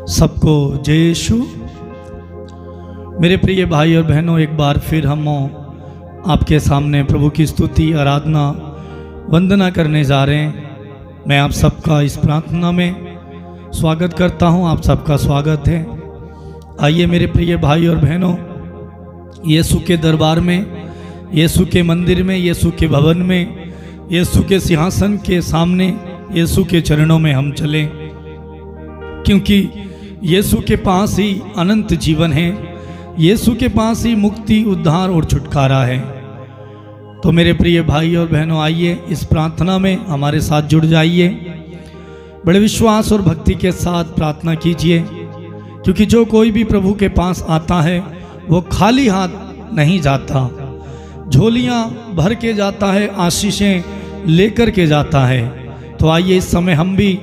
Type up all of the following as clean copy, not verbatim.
सबको जय यीशु। मेरे प्रिय भाई और बहनों, एक बार फिर हम आपके सामने प्रभु की स्तुति, आराधना, वंदना करने जा रहे हैं। मैं आप सबका इस प्रार्थना में स्वागत करता हूं। आप सबका स्वागत है। आइए मेरे प्रिय भाई और बहनों, यीशु के दरबार में, यीशु के मंदिर में, यीशु के भवन में, यीशु के सिंहासन के सामने, यीशु के चरणों में हम चलें, क्योंकि यीशु के पास ही अनंत जीवन है। यीशु के पास ही मुक्ति, उद्धार और छुटकारा है। तो मेरे प्रिय भाई और बहनों, आइए इस प्रार्थना में हमारे साथ जुड़ जाइए। बड़े विश्वास और भक्ति के साथ प्रार्थना कीजिए, क्योंकि जो कोई भी प्रभु के पास आता है वो खाली हाथ नहीं जाता, झोलियां भर के जाता है, आशीषें लेकर के जाता है। तो आइए इस समय हम भी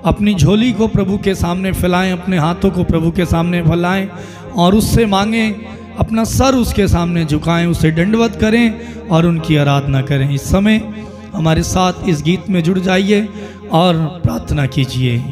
अपनी झोली को प्रभु के सामने फैलाएं, अपने हाथों को प्रभु के सामने फैलाएं और उससे मांगें, अपना सर उसके सामने झुकाएं, उसे दंडवत करें और उनकी आराधना करें। इस समय हमारे साथ इस गीत में जुड़ जाइए और प्रार्थना कीजिए।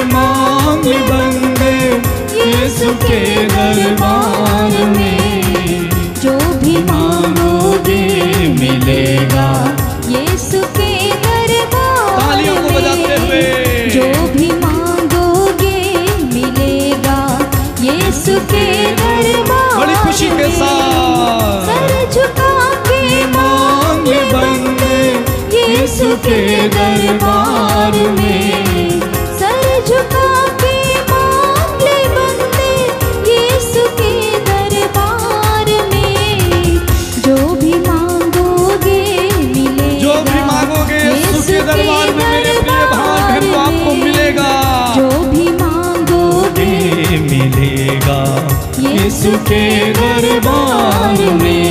मांग बंदे यीशु के दरबार में, जो भी मांगोगे मिलेगा यीशु के दरबार में, जो भी मांगोगे मिलेगा यीशु के दरबार। बड़ी खुशी के साथ सर झुका के मांग बंदे यीशु के दरबार में, झुका के मांग ले बंदे यीशु के दरबार में, जो भी मांगोगे मिलेगा, जो भी मांगोगे यीशु के दरबार में मेरे प्रिय भाई बहनों आपको मिलेगा, जो भी मांगोगे मिलेगा यीशु के दरबार में।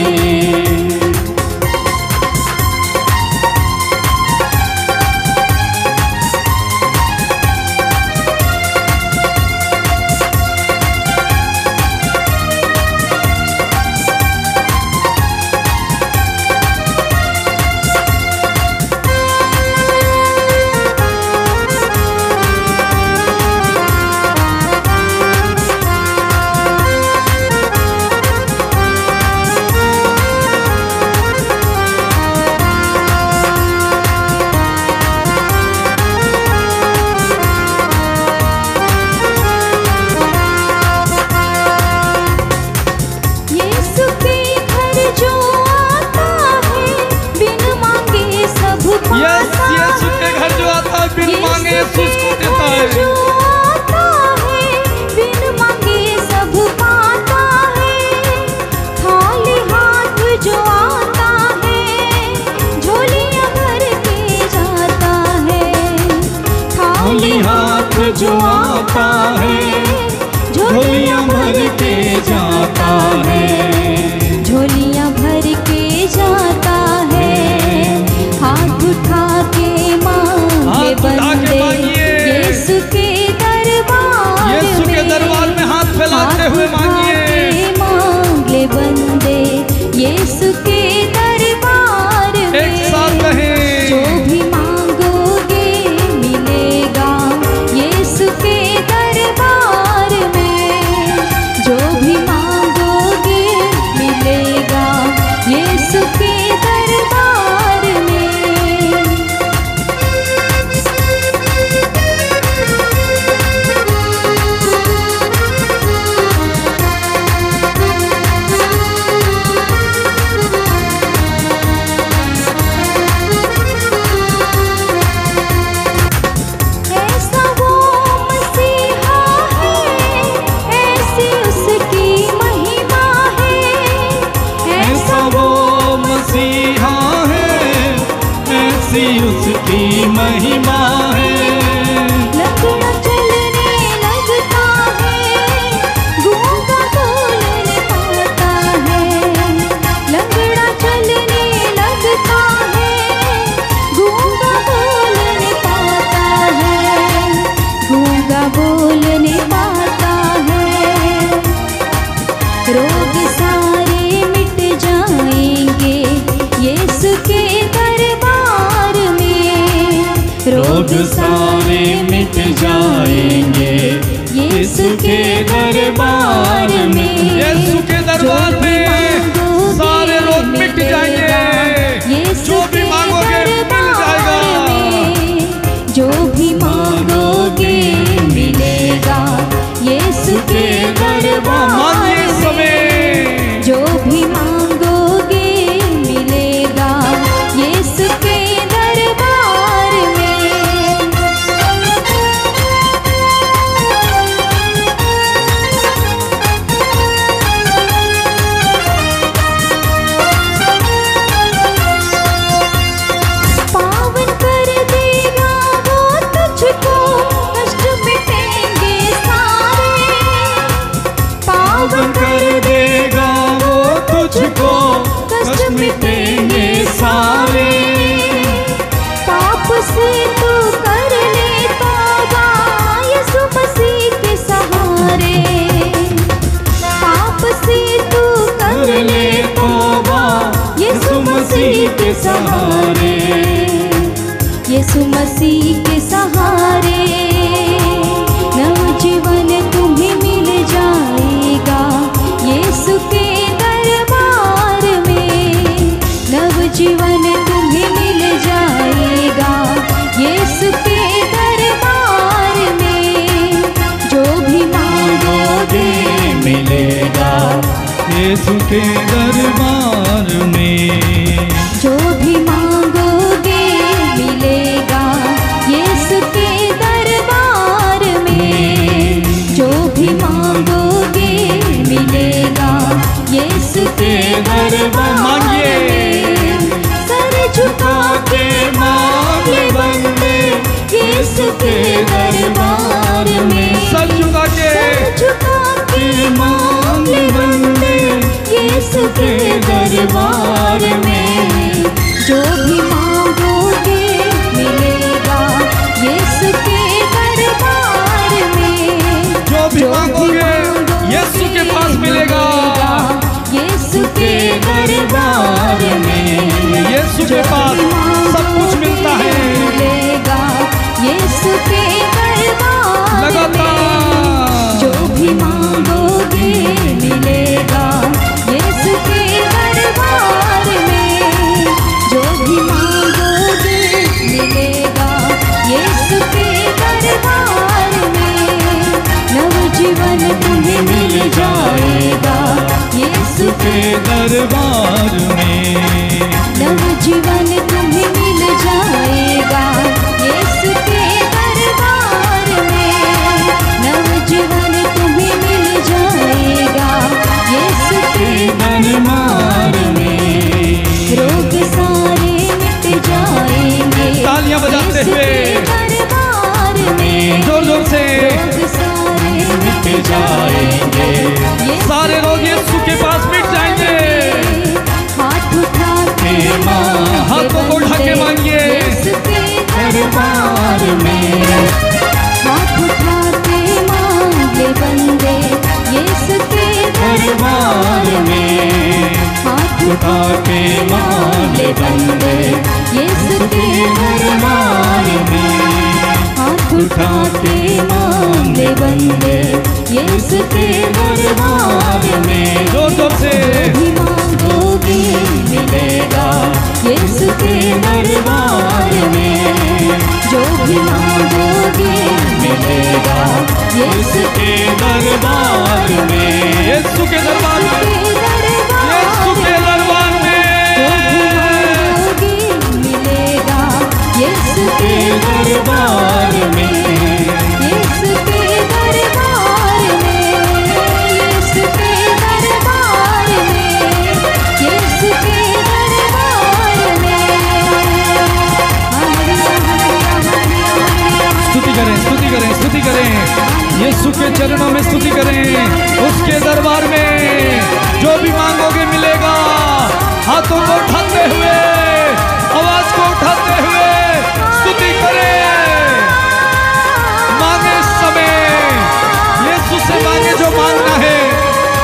जो आता है झोलियां भर के जाता है, झोलियां भर के जाता है। हाथ उठा के मांगे बंदे यीशु के दरबार, यीशु के दरबार में हाथ फैलाते हुए मांगिए, मांगे बंदे यीशु के दरबार में, एक साथ कहें, जो भी मांगोगे मिलेगा यीशु के दरबार में, जो भी मांगोगे यीशु के दरबार में, यीशु के दरबार में सारे रोग मिट जाएंगे, जो भी मांगोगे मिल जाएगा, जो भी मांगोगे मिलेगा यीशु के दरबार मांगिए समय, जो भी मांगोगे मिलेगा यीशु के दरबार में। पावन कर देगा वो तुझको, कष्ट मिटेंगे सारे, पावन कर देगा वो तुझको, कष्ट मिटेंगे सारे, पाप से तू कर ले तौबा यीशु मसीह के सहारे, पाप से तू कर ले तौबा यीशु मसीह के सहारे, यीशु मसीह के सहारे, नवजीवन तुम्हें मिल जाएगा यीशु के दरबार में, नवजीवन तुम्हें मिल जाएगा यीशु के दरबार में, जो भी मांगोगे मिलेगा यीशु के दरबार में, जो भी मांगोगे मिलेगा यीशु के दरबार में, जो भी मांगोगे मिलेगा यीशु के दरबार मांगिए, में, सर झुका के मांग ले बंदे यीशु के दरबार में, सर झुका के मांग ले बंदे यीशु के दरबार में, जो भी मांगोगे मिलेगा यीशु के दरबार में, जो भी मांगोगे यीशु के पास मिलेगा, यीशु के दरबार में, यीशु के पास सब कुछ मिलता है, मिलेगा यीशु के दरबार में, लगातार जो भी मांगोगे मिलेगा यीशु के दरबार में, जो भी मांगोगे मिलेगा यीशु के दरबार में, नवजीवन तुम्हें मिल जाएगा यीशु के दरबार में, नवजीवन तुम्हें मिल जाएगा यीशु के दरबार में, नवजीवन तुम्हें मिल जाएगा यीशु के दरबार में, रोग सारे मिट जाएंगे तालियां बजाते यीशु हुए के दरबार में, जोर जोर से रोग सारे मिट जाएंगे, सारे रोग यीशु के पास मिट जाएंगे, हाथ उठा के हाथों को उठा के मांगिए यीशु के दरबार में, हाथ उठा के मांग ले बंदे यीशु के दरबार में, हाथ उठा के मांग ले बंदे यीशु के दरबार में, हाथ उठा के मांग ले बंदे यीशु के दरबार में, जोर जोर से भी मांगोगे मिलेगा यीशु के दरबार में, जो भी मांगोगे मिलेगा यीशु के दरबार में, यीशु के दरबार में, यीशु के दरबार में, मिलेगा यीशु के दरबार में, यीशु के दरबार में, यीशु के दरबार में, यीशु के दरबार में, स्तुति करें, स्तुति करें, स्तुति करें, यीशु के चरणों में स्तुति करें, उसके दरबार में जो भी मांगोगे मिलेगा, हाथों को उठाते हुए, आवाज को उठाते हुए स्तुति करें, मांगे समय, यीशु से मांगे जो मांगना है,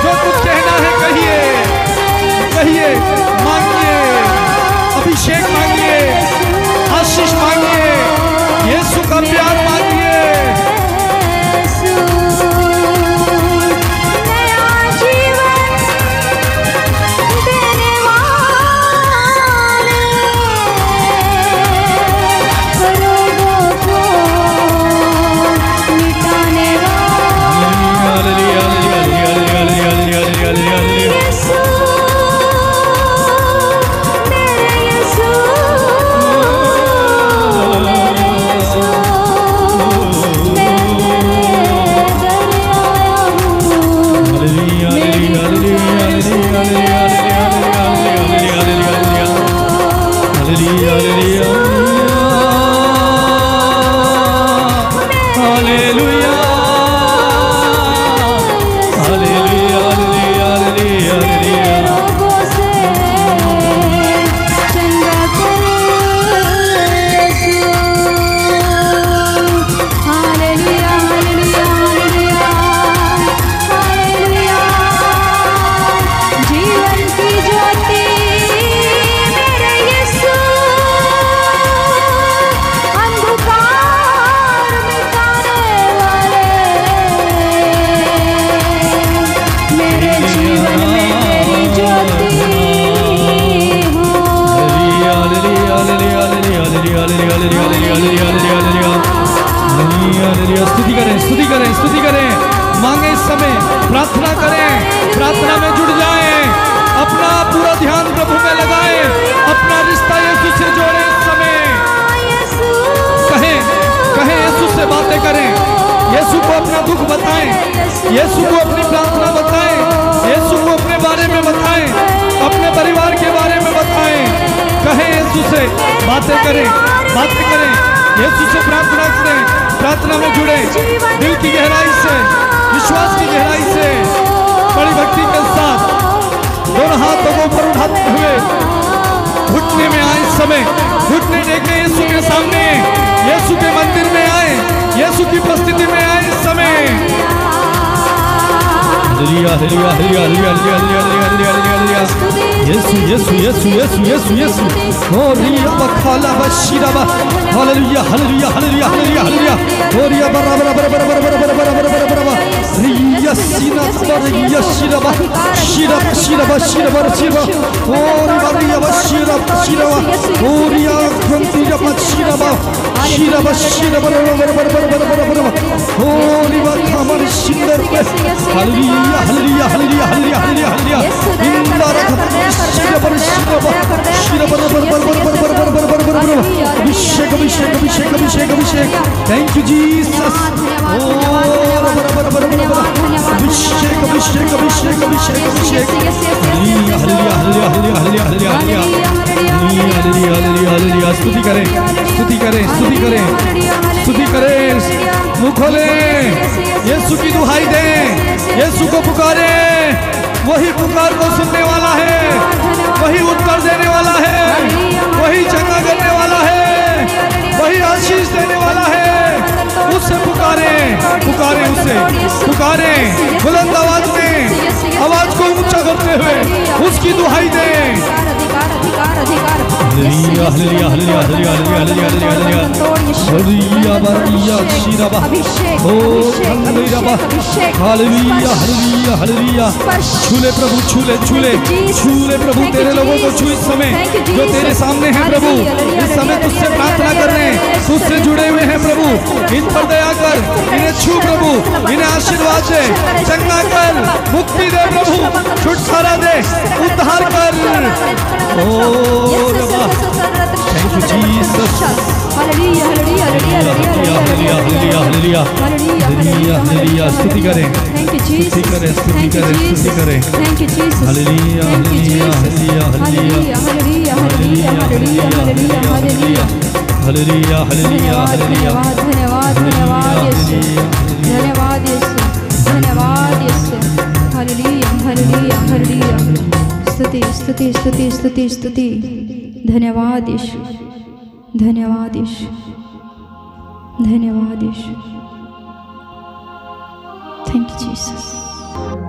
जो कुछ कहना है कहिए, कहिए, मांगिए, अभिषेक मांगिए, आशीष मांगिए, यीशु का प्यार मांगिए, यीशु को अपनी प्रार्थना बताएं, यीशु को अपने बारे में बताएं, अपने परिवार के बारे में बताएं। कहें यीशु से, बातें करें, बातें करें, यीशु से प्रार्थना करें, प्रार्थना में जुड़े, दिल की गहराई से, विश्वास की गहराई से, बड़ी भक्ति के साथ दोनों हाथों को ऊपर उठाते हुए घुटने में आए समय, घुटने टेके यीशु के सामने, यीशु के मंदिर में आए, यीशु की उपस्थिति में आए इस समय। हालेलुया हालेलुया हालेलुया हालेलुया हालेलुया हालेलुया यीशु यीशु यीशु यीशु यीशु यीशु ओ रिया बखाला बशीरा बा हालेलुया हालेलुया हालेलुया हालेलुया हालेलुया ओ रिया बरा बरा बरा बरा बरा बरा बरा बरा बरा बरा रिया सीना पर रिया शीरा बा शीरा शीरा बा शीरा बा शीरा ओ रिया बा शीरा शीरा बा ओ रिया कंतीरा बा शीरा बा शीरा बा शीरा बरा बरा बरा बरा बरा बरा ओ रिया हमारे सुंदर पे हालेलुया हालेलुया हालेलुया हालेलुया हालेलुया हालेलुया इंदारा शीरा बरा शीरा बा शीरा बरा बरा बरा बरा बरा बरा बरा बरा बरा अभिषेक अभिषेक अभिषेक अभिषेक अभिषेक थैंक यू जीसस ओ बरा बरा बरा बरा अभिषेक अभिषेक अभिषेक अभिषेक अभिषेक हालेलुया हालेलुया हालेलुया हालेलुया हालेलुया हालेलुया हालेलुया हालेलुया हालेलुया स्तुति करें स्तुति करें स्तुति करें स्तुति करें, मुंह खोले, यीशु की दुहाई दें, यीशु को पुकारे, वही पुकार को सुनने वाला है, वही उत्तर देने वाला है, वही चंगा करने वाला है, वही आशीष देने वाला है। उससे पुकारे, पुकारे उसे, पुकारे बुलंद आवाज में, आवाज को ऊंचा करते हुए उसकी दुहाई दें। हालेलुया हालेलुया हालेलुया हालेलुया हालेलुया हालेलुया हालेलुया शीराबा ओ हालेलुया हालेलुया हालेलुया हालेलुया छूले प्रभु छूले छूले छूले प्रभु तेरे लोगों को छू इस समय जो तेरे सामने हैं प्रभु, इस समय तुझसे प्रार्थना कर रहे हैं, तुझसे जुड़े हुए हैं प्रभु, इन पर दया कर, इन्हें छू प्रभु, इन्हें आशीर्वाद दे, चंगा कर, मुक्ति दे प्रभु, छुटकारा दे, उद्धार कर। थैंक यू जीसस हालेलुया हालेलुया हालेलुया हालेलुया हालेलुया हालेलुया हालेलुया स्तुति करें, स्तुति करें, स्तुति करें, स्तुति करें, हालेलुया हालेलुया हालेलुया हालेलुया हालेलुया हालेलुया हालेलुया हालेलुया हालेलुया धन्यवाद धन्यवाद यीशु, धन्यवाद यीशु, धन्यवाद यीशु, हालेलुया हालेलुया हालेलुया स्तुति स्तुति स्तुति स्तुति स्तुति, धन्यवाद यीशु, धन्यवाद यीशु, धन्यवाद यीशु, थैंक यू जीसस।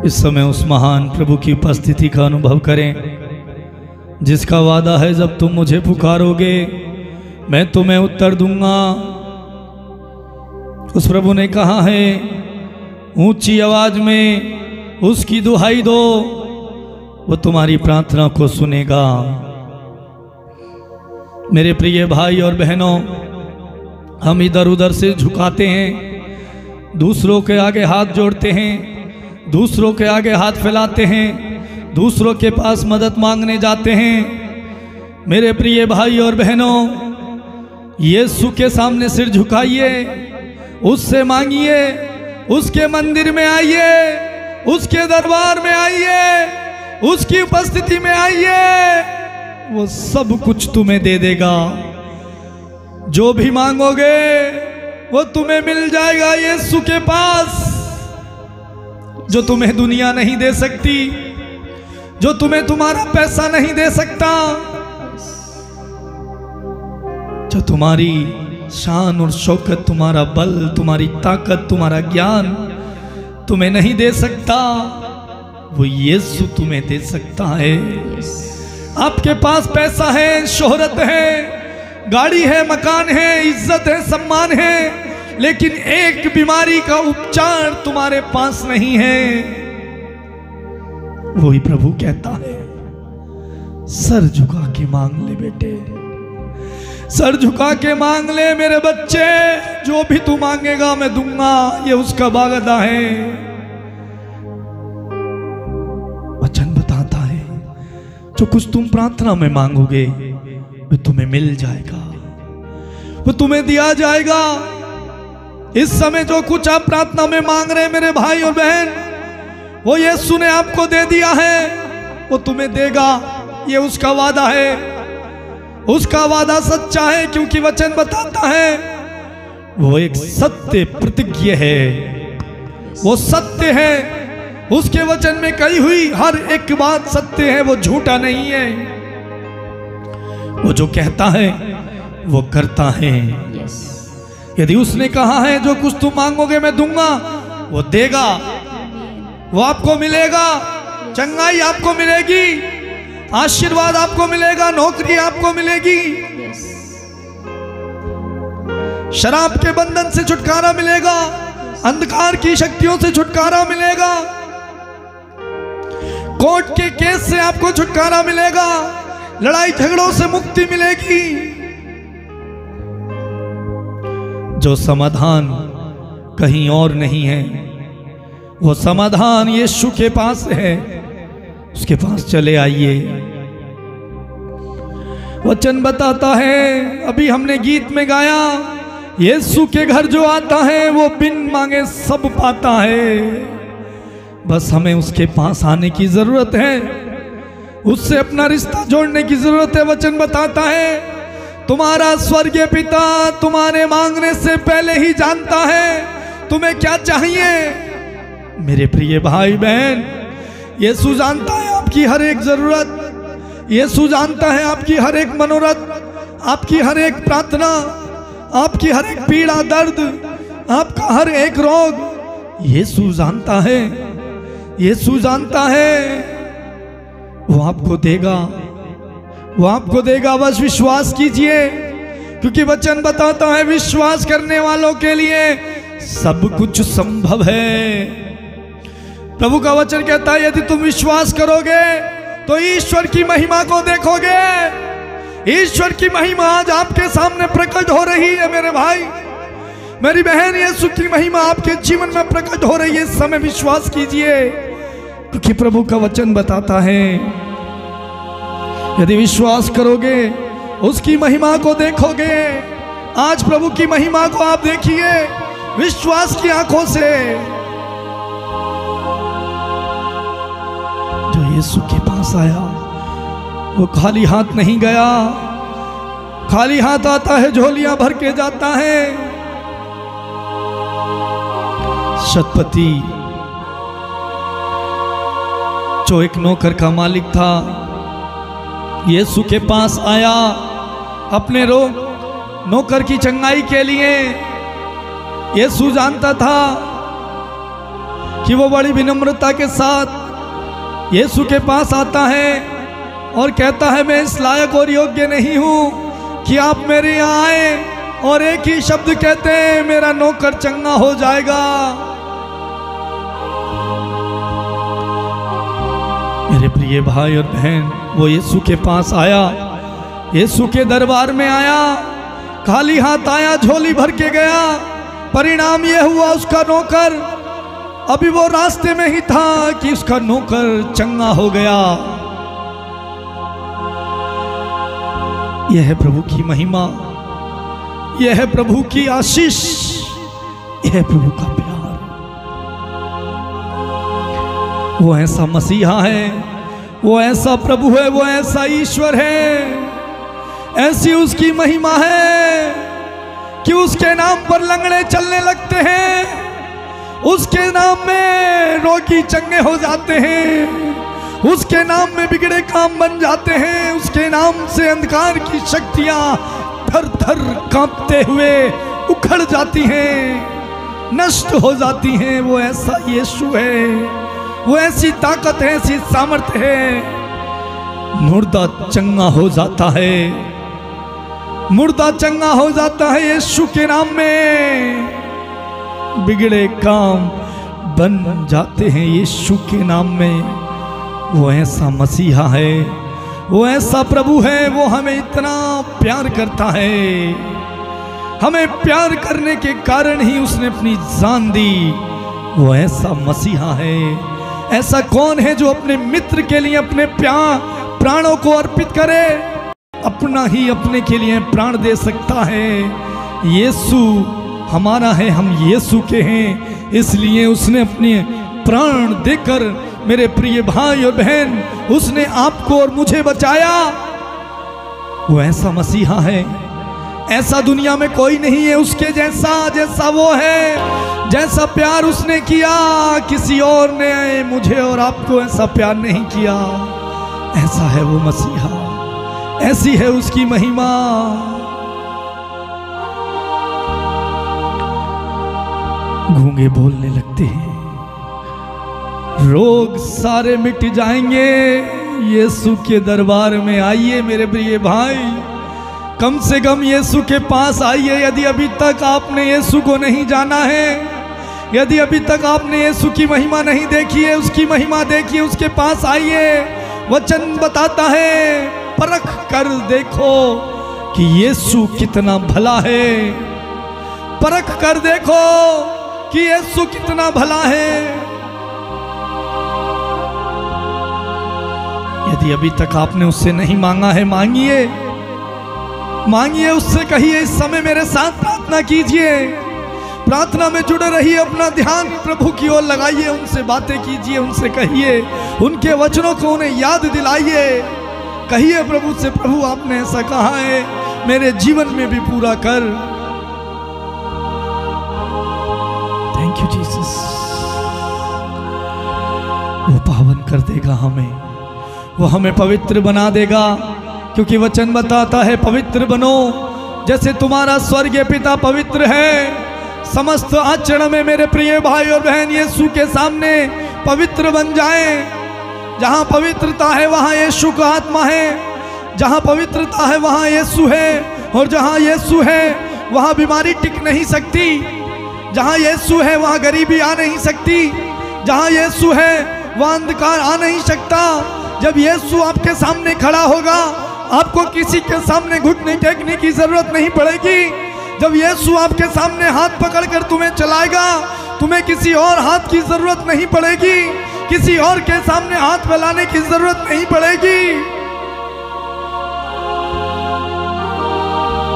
इस समय उस महान प्रभु की उपस्थिति का अनुभव करें जिसका वादा है, जब तुम मुझे पुकारोगे मैं तुम्हें उत्तर दूंगा। उस प्रभु ने कहा है, ऊंची आवाज में उसकी दुहाई दो, वो तुम्हारी प्रार्थना को सुनेगा। मेरे प्रिय भाई और बहनों, हम इधर उधर से झुकाते हैं, दूसरों के आगे हाथ जोड़ते हैं, दूसरों के आगे हाथ फैलाते हैं, दूसरों के पास मदद मांगने जाते हैं। मेरे प्रिय भाई और बहनों, यीशु के सामने सिर झुकाइए, उससे मांगिए, उसके मंदिर में आइए, उसके दरबार में आइए, उसकी उपस्थिति में आइए, वो सब कुछ तुम्हें दे देगा। जो भी मांगोगे वो तुम्हें मिल जाएगा यीशु के पास। जो तुम्हें दुनिया नहीं दे सकती, जो तुम्हें तुम्हारा पैसा नहीं दे सकता, जो तुम्हारी शान और शौकत, तुम्हारा बल, तुम्हारी ताकत, तुम्हारा ज्ञान तुम्हें नहीं दे सकता, वो यीशु तुम्हें दे सकता है। आपके पास पैसा है, शोहरत है, गाड़ी है, मकान है, इज्जत है, सम्मान है, लेकिन एक बीमारी का उपचार तुम्हारे पास नहीं है। वही प्रभु कहता है, सर झुका के मांग ले बेटे, सर झुका के मांग ले मेरे बच्चे, जो भी तू मांगेगा मैं दूंगा। ये उसका वादा है। वचन बताता है, जो कुछ तुम प्रार्थना में मांगोगे वो तुम्हें मिल जाएगा, वो तुम्हें दिया जाएगा। इस समय जो कुछ आप प्रार्थना में मांग रहे हैं मेरे भाई और बहन, वो यीशु ने आपको दे दिया है, वो तुम्हें देगा। ये उसका वादा है, उसका वादा सच्चा है, क्योंकि वचन बताता है वो एक सत्य प्रतिज्ञ है, वो सत्य है। उसके वचन में कही हुई हर एक बात सत्य है, वो झूठा नहीं है। वो जो कहता है वो करता है। यदि उसने कहा है जो कुछ तुम मांगोगे मैं दूंगा, वो देगा, वो आपको मिलेगा। चंगाई आपको मिलेगी, आशीर्वाद आपको मिलेगा, नौकरी आपको मिलेगी, शराब के बंधन से छुटकारा मिलेगा, अंधकार की शक्तियों से छुटकारा मिलेगा, कोर्ट के केस से आपको छुटकारा मिलेगा, लड़ाई झगड़ों से मुक्ति मिलेगी। जो समाधान कहीं और नहीं है, वो समाधान यीशु के पास है। उसके पास चले आइए। वचन बताता है, अभी हमने गीत में गाया, यीशु के घर जो आता है वो बिन मांगे सब पाता है। बस हमें उसके पास आने की जरूरत है, उससे अपना रिश्ता जोड़ने की जरूरत है। वचन बताता है, तुम्हारा स्वर्गीय पिता तुम्हारे मांगने से पहले ही जानता है तुम्हें क्या चाहिए। मेरे प्रिय भाई बहन, यीशु जानता है आपकी हर एक जरूरत, यीशु जानता है आपकी हर एक मनोरथ, आपकी हर एक प्रार्थना, आपकी हर एक पीड़ा दर्द, आपका हर एक रोग यीशु जानता है। यीशु जानता है, वो आपको देगा, वो आपको देगा। बस विश्वास कीजिए, क्योंकि वचन बताता है विश्वास करने वालों के लिए सब कुछ संभव है। प्रभु का वचन कहता है, यदि तुम विश्वास करोगे तो ईश्वर की महिमा को देखोगे। ईश्वर की महिमा आज आपके सामने प्रकट हो रही है मेरे भाई, मेरी बहन। यीशु की महिमा आपके जीवन में प्रकट हो रही है। इस समय विश्वास कीजिए, क्योंकि प्रभु का वचन बताता है यदि विश्वास करोगे उसकी महिमा को देखोगे। आज प्रभु की महिमा को आप देखिए विश्वास की आंखों से। जो यीशु के पास आया वो खाली हाथ नहीं गया, खाली हाथ आता है झोलियां भर के जाता है। शतपति जो एक नौकर का मालिक था, यीशु के पास आया अपने नौकर की चंगाई के लिए। यीशु जानता था कि वो बड़ी विनम्रता के साथ यीशु के पास आता है और कहता है, मैं इस लायक और योग्य नहीं हूं कि आप मेरे यहाँ आए, और एक ही शब्द कहते हैं, मेरा नौकर चंगा हो जाएगा। मेरे प्रिय भाई और बहन, वो यीशु के पास आया, यीशु के दरबार में आया, खाली हाथ आया, झोली भर के गया। परिणाम यह हुआ, उसका नौकर अभी वो रास्ते में ही था कि उसका नौकर चंगा हो गया। यह है प्रभु की महिमा, यह है प्रभु की आशीष, यह है प्रभु का प्यार। वो ऐसा मसीहा है, वो ऐसा प्रभु है, वो ऐसा ईश्वर है, ऐसी उसकी महिमा है कि उसके नाम पर लंगड़े चलने लगते हैं, उसके नाम में रोगी चंगे हो जाते हैं, उसके नाम में बिगड़े काम बन जाते हैं, उसके नाम से अंधकार की शक्तियां थर थर कांपते हुए उखड़ जाती हैं, नष्ट हो जाती हैं। वो ऐसा यीशु है, वो ऐसी ताकत है, ऐसी सामर्थ्य है। मुर्दा चंगा हो जाता है, मुर्दा चंगा हो जाता है यीशु के नाम में, बिगड़े काम बन जाते हैं यीशु के नाम में। वो ऐसा मसीहा है, वो ऐसा प्रभु है, वो हमें इतना प्यार करता है। हमें प्यार करने के कारण ही उसने अपनी जान दी। वो ऐसा मसीहा है। ऐसा कौन है जो अपने मित्र के लिए अपने प्राणों को अर्पित करे? अपना ही अपने के लिए प्राण दे सकता है। यीशु हमारा है, हम यीशु के हैं, इसलिए उसने अपने प्राण देकर मेरे प्रिय भाई और बहन उसने आपको और मुझे बचाया। वो ऐसा मसीहा है, ऐसा दुनिया में कोई नहीं है उसके जैसा, जैसा वो है। जैसा प्यार उसने किया किसी और ने मुझे और आपको ऐसा प्यार नहीं किया। ऐसा है वो मसीहा, ऐसी है उसकी महिमा। गूंगे बोलने लगते हैं, रोग सारे मिट जाएंगे। यीशु के दरबार में आइए मेरे प्रिय भाई, कम से कम यीशु के पास आइए। यदि अभी तक आपने यीशु को नहीं जाना है, यदि अभी तक आपने यीशु की महिमा नहीं देखी है, उसकी महिमा देखिए, उसके पास आइए। वचन बताता है, परख कर देखो कि यीशु कितना भला है। परख कर देखो कि यीशु कितना भला है। यदि अभी तक आपने उससे नहीं मांगा है, मांगिए, मांगिए उससे। कहिए, इस समय मेरे साथ प्रार्थना कीजिए, प्रार्थना में जुड़े रहिए, अपना ध्यान प्रभु की ओर लगाइए, उनसे बातें कीजिए, उनसे कहिए, उनके वचनों को उन्हें याद दिलाइए। कहिए प्रभु से, प्रभु आपने ऐसा कहा है, मेरे जीवन में भी पूरा कर। Thank you Jesus. वो पावन कर देगा हमें, वो हमें पवित्र बना देगा, क्योंकि वचन बताता है, पवित्र बनो जैसे तुम्हारा स्वर्गीय पिता पवित्र है। समस्त आचरण में मेरे प्रिय भाई और बहन यीशु के सामने पवित्र बन जाएं। जहां पवित्रता है वहां यीशु का आत्मा है, जहां पवित्रता है वहां यीशु है, और जहां यीशु है वहां बीमारी टिक नहीं सकती। जहां यीशु है वहां गरीबी आ नहीं सकती। जहां यीशु है वहां अंधकार आ नहीं सकता। जब यीशु आपके सामने खड़ा होगा, आपको किसी के सामने घुटने टेकने की जरूरत नहीं पड़ेगी। जब यीशु आपके सामने हाथ पकड़कर तुम्हें चलाएगा, तुम्हें किसी और हाथ की जरूरत नहीं पड़ेगी, किसी और के सामने हाथ फैलाने की जरूरत नहीं पड़ेगी।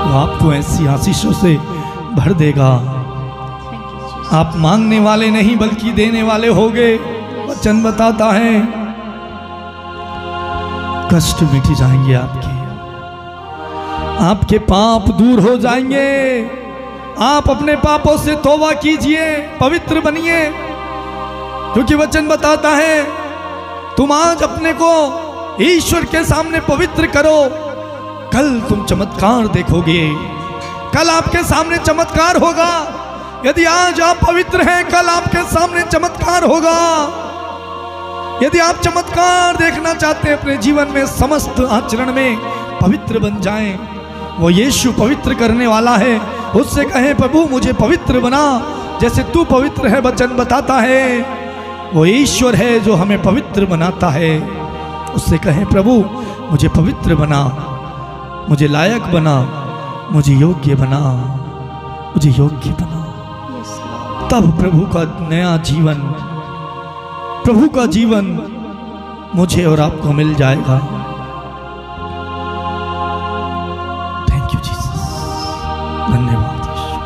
वो आपको ऐसी आशीषों से भर देगा। आप मांगने वाले नहीं बल्कि देने वाले होगे। वचन बताता है, कष्ट मिट जाएंगे आपके, आपके पाप दूर हो जाएंगे। आप अपने पापों से तौबा कीजिए, पवित्र बनिए, क्योंकि वचन बताता है, तुम आज अपने को ईश्वर के सामने पवित्र करो, कल तुम चमत्कार देखोगे। कल आपके सामने चमत्कार होगा। यदि आज आप पवित्र हैं, कल आपके सामने चमत्कार होगा। यदि आप चमत्कार देखना चाहते हैं अपने जीवन में, समस्त आचरण में पवित्र बन जाएं। वो यीशु पवित्र करने वाला है। उससे कहें, प्रभु मुझे पवित्र बना जैसे तू पवित्र है। वचन बताता है, वो ईश्वर है जो हमें पवित्र बनाता है। उससे कहें, प्रभु मुझे पवित्र बना, मुझे लायक बना, मुझे योग्य बना, मुझे योग्य बना। तब प्रभु का नया जीवन, प्रभु का जीवन मुझे और आपको मिल जाएगा। थैंक यू जीसस, धन्यवाद यीशु।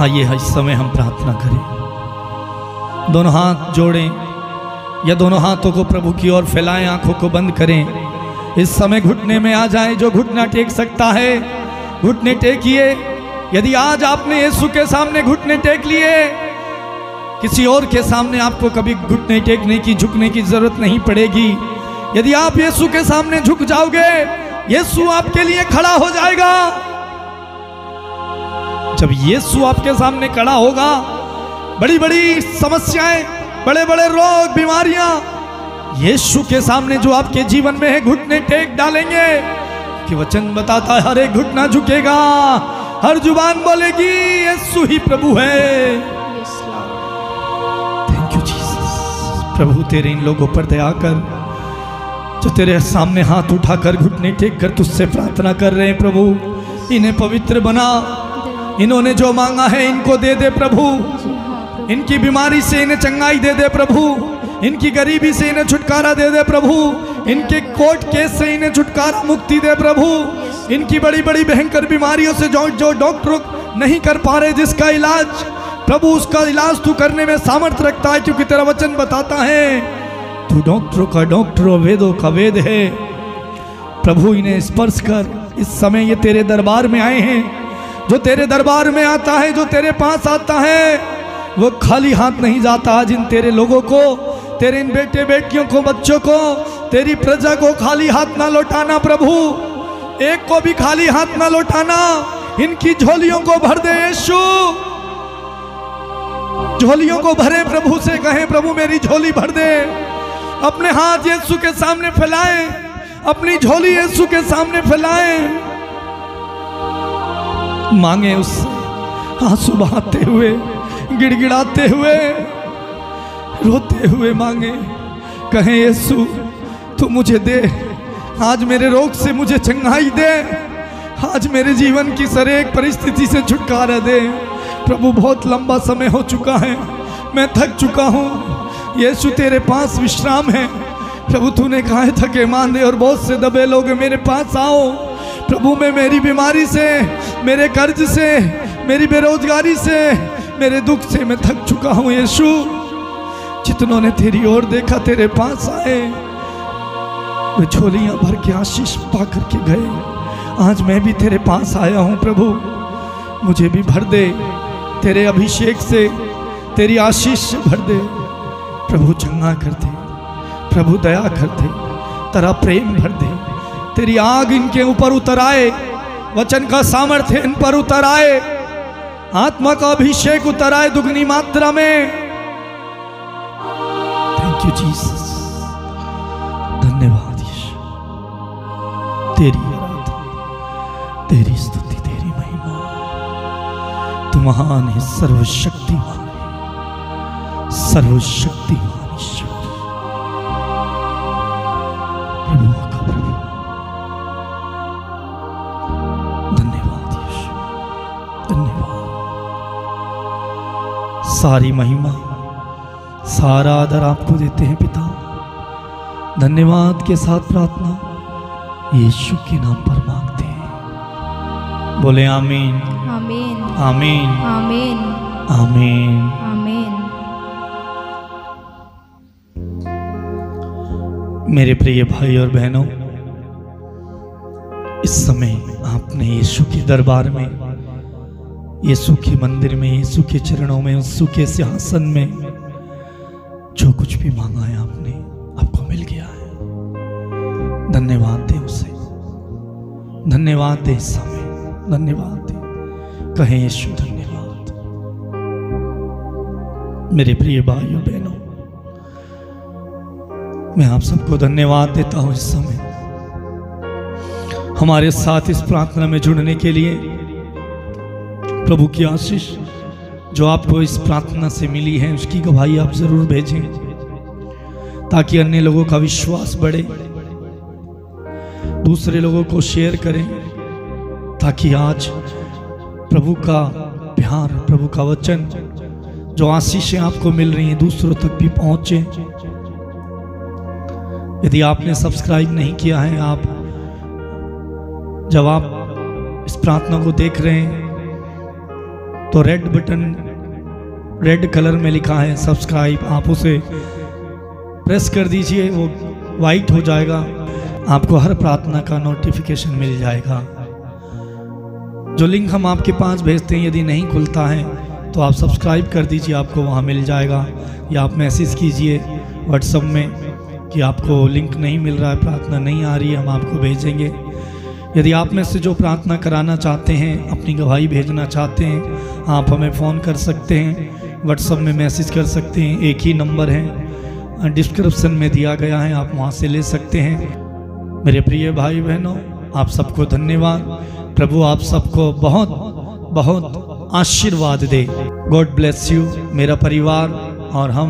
आइए इस समय हम प्रार्थना करें। दोनों हाथ जोड़ें या दोनों हाथों को प्रभु की ओर फैलाएं, आंखों को बंद करें। इस समय घुटने में आ जाएं। जो घुटना टेक सकता है घुटने टेकिए। यदि आज आपने यीशु के सामने घुटने टेक लिए, किसी और के सामने आपको कभी घुटने टेकने की, झुकने की जरूरत नहीं पड़ेगी। यदि आप यीशु के सामने झुक जाओगे, यीशु आपके लिए खड़ा हो जाएगा। जब यीशु आपके सामने खड़ा होगा, बड़ी बड़ी समस्याएं, बड़े बड़े रोग, बीमारियां यीशु के सामने जो आपके जीवन में है, घुटने टेक डालेंगे। कि वचन बताता है, हर एक घुटना झुकेगा, हर जुबान बोलेगी यीशु ही प्रभु है। Thank you Jesus. प्रभु तेरे इन लोगों पर दया कर जो तेरे सामने हाथ उठाकर घुटने टेक कर तुझसे प्रार्थना कर रहे हैं। प्रभु इन्हें पवित्र बना। इन्होंने जो मांगा है इनको दे दे प्रभु। इनकी बीमारी से इन्हें चंगाई दे दे प्रभु। इनकी गरीबी से इन्हें छुटकारा दे दे प्रभु। इनके कोर्ट केस से इन्हें छुटकारा, मुक्ति दे प्रभु। इनकी बड़ी बड़ी भयंकर बीमारियों से जो डॉक्टर नहीं कर पा रहे जिसका इलाज, प्रभु उसका इलाज तू करने में सामर्थ्य रखता है, क्योंकि तेरा वचन बताता है तू डॉक्टरों का डॉक्टर और वेदों का वेद है। प्रभु इन्हें स्पर्श कर। इस समय ये तेरे दरबार में आए हैं। जो तेरे दरबार में आता है, जो तेरे पास आता है, वो खाली हाथ नहीं जाता। आज इन तेरे लोगों को, तेरे इन बेटे बेटियों को, बच्चों को, तेरी प्रजा को खाली हाथ ना लौटाना प्रभु, एक को भी खाली हाथ ना लौटाना। इनकी झोलियों को भर दे यीशु, झोलियों को भरे। प्रभु से कहें प्रभु मेरी झोली भर दे। अपने हाथ यीशु के सामने फैलाएं, अपनी झोली यीशु के सामने फैलाएं। मांगे उससे आंसू बहाते हुए, गिड़गिड़ाते हुए, रोते हुए मांगे। कहें यीशु तू मुझे दे, आज मेरे रोग से मुझे चंगाई दे, आज मेरे जीवन की सर एक परिस्थिति से छुटकारा दे। प्रभु बहुत लंबा समय हो चुका है, मैं थक चुका हूँ। यीशु तेरे पास विश्राम है। प्रभु तूने कहा है थके मांदे और बहुत से दबे लोग मेरे पास आओ। प्रभु मैं मेरी बीमारी से, मेरे कर्ज से, मेरी बेरोजगारी से, मेरे दुख से मैं थक चुका हूँ। यीशु जितनों ने तेरी ओर देखा तेरे पास आए, वे झोलियां भर के आशीष पा करके गए। आज मैं भी तेरे पास आया हूँ प्रभु, मुझे भी भर दे तेरे अभिषेक से, तेरी आशीष से भर दे। प्रभु चंगा कर दे, प्रभु दया कर दे, तेरा प्रेम भर दे, तेरी आग इनके ऊपर उतर आए, वचन का सामर्थ्य इन पर उतर आए, आत्मा का अभिषेक उतर आए दुगनी मात्रा में। थैंक यू जीसस, धन्यवाद यीशु। तेरी आराधना, तेरी स्तुति, तेरी महिमा। तू महान है, सर्वशक्तिमान है, सर्वशक्तिमान ईश्वर। प्रभु का प्रभु, धन्यवाद यीशु, धन्यवाद। सारी महिमा, सारा आदर आपको देते हैं पिता। धन्यवाद के साथ प्रार्थना यीशु के नाम पर मांगते हैं। बोले आमीन, आमीन, आमीन, आमीन, आमीन। आमीन। मेरे प्रिय भाई और बहनों, इस समय आपने यीशु के दरबार में, यीशु के मंदिर में, यीशु के चरणों में, यीशु के सिंहासन में जो कुछ भी मांगा है आपने, आपको मिल गया है। धन्यवाद दे उसे, धन्यवाद दे इस समय, धन्यवाद दे। कहें यीशु धन्यवाद। मेरे प्रिय भाइयों बहनों, मैं आप सबको धन्यवाद देता हूं इस समय हमारे साथ इस प्रार्थना में जुड़ने के लिए। प्रभु की आशीष जो आपको इस प्रार्थना से मिली है उसकी गवाही आप जरूर भेजें, ताकि अन्य लोगों का विश्वास बढ़े। दूसरे लोगों को शेयर करें, ताकि आज प्रभु का प्यार, प्रभु का वचन, जो आशीषें आपको मिल रही हैं, दूसरों तक भी पहुंचे। यदि आपने सब्सक्राइब नहीं किया है, आप जब आप इस प्रार्थना को देख रहे हैं तो रेड बटन, रेड कलर में लिखा है सब्सक्राइब, आप उसे प्रेस कर दीजिए, वो वाइट हो जाएगा। आपको हर प्रार्थना का नोटिफिकेशन मिल जाएगा। जो लिंक हम आपके पास भेजते हैं, यदि नहीं खुलता है तो आप सब्सक्राइब कर दीजिए, आपको वहाँ मिल जाएगा। या आप मैसेज कीजिए व्हाट्सएप में कि आपको लिंक नहीं मिल रहा है, प्रार्थना नहीं आ रही है, हम आपको भेजेंगे। यदि आप में से जो प्रार्थना कराना चाहते हैं, अपनी गवाही भेजना चाहते हैं, आप हमें फ़ोन कर सकते हैं, व्हाट्सएप में मैसेज कर सकते हैं। एक ही नंबर है, डिस्क्रिप्शन में दिया गया है, आप वहाँ से ले सकते हैं। मेरे प्रिय भाई बहनों, आप सबको धन्यवाद। प्रभु आप सबको बहुत बहुत आशीर्वाद दे। God bless you. मेरा परिवार और हम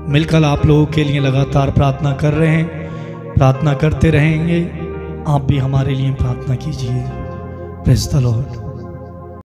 मिलकर आप लोगों के लिए लगातार प्रार्थना कर रहे हैं, प्रार्थना करते रहेंगे। आप भी हमारे लिए प्रार्थना कीजिए। Praise the Lord.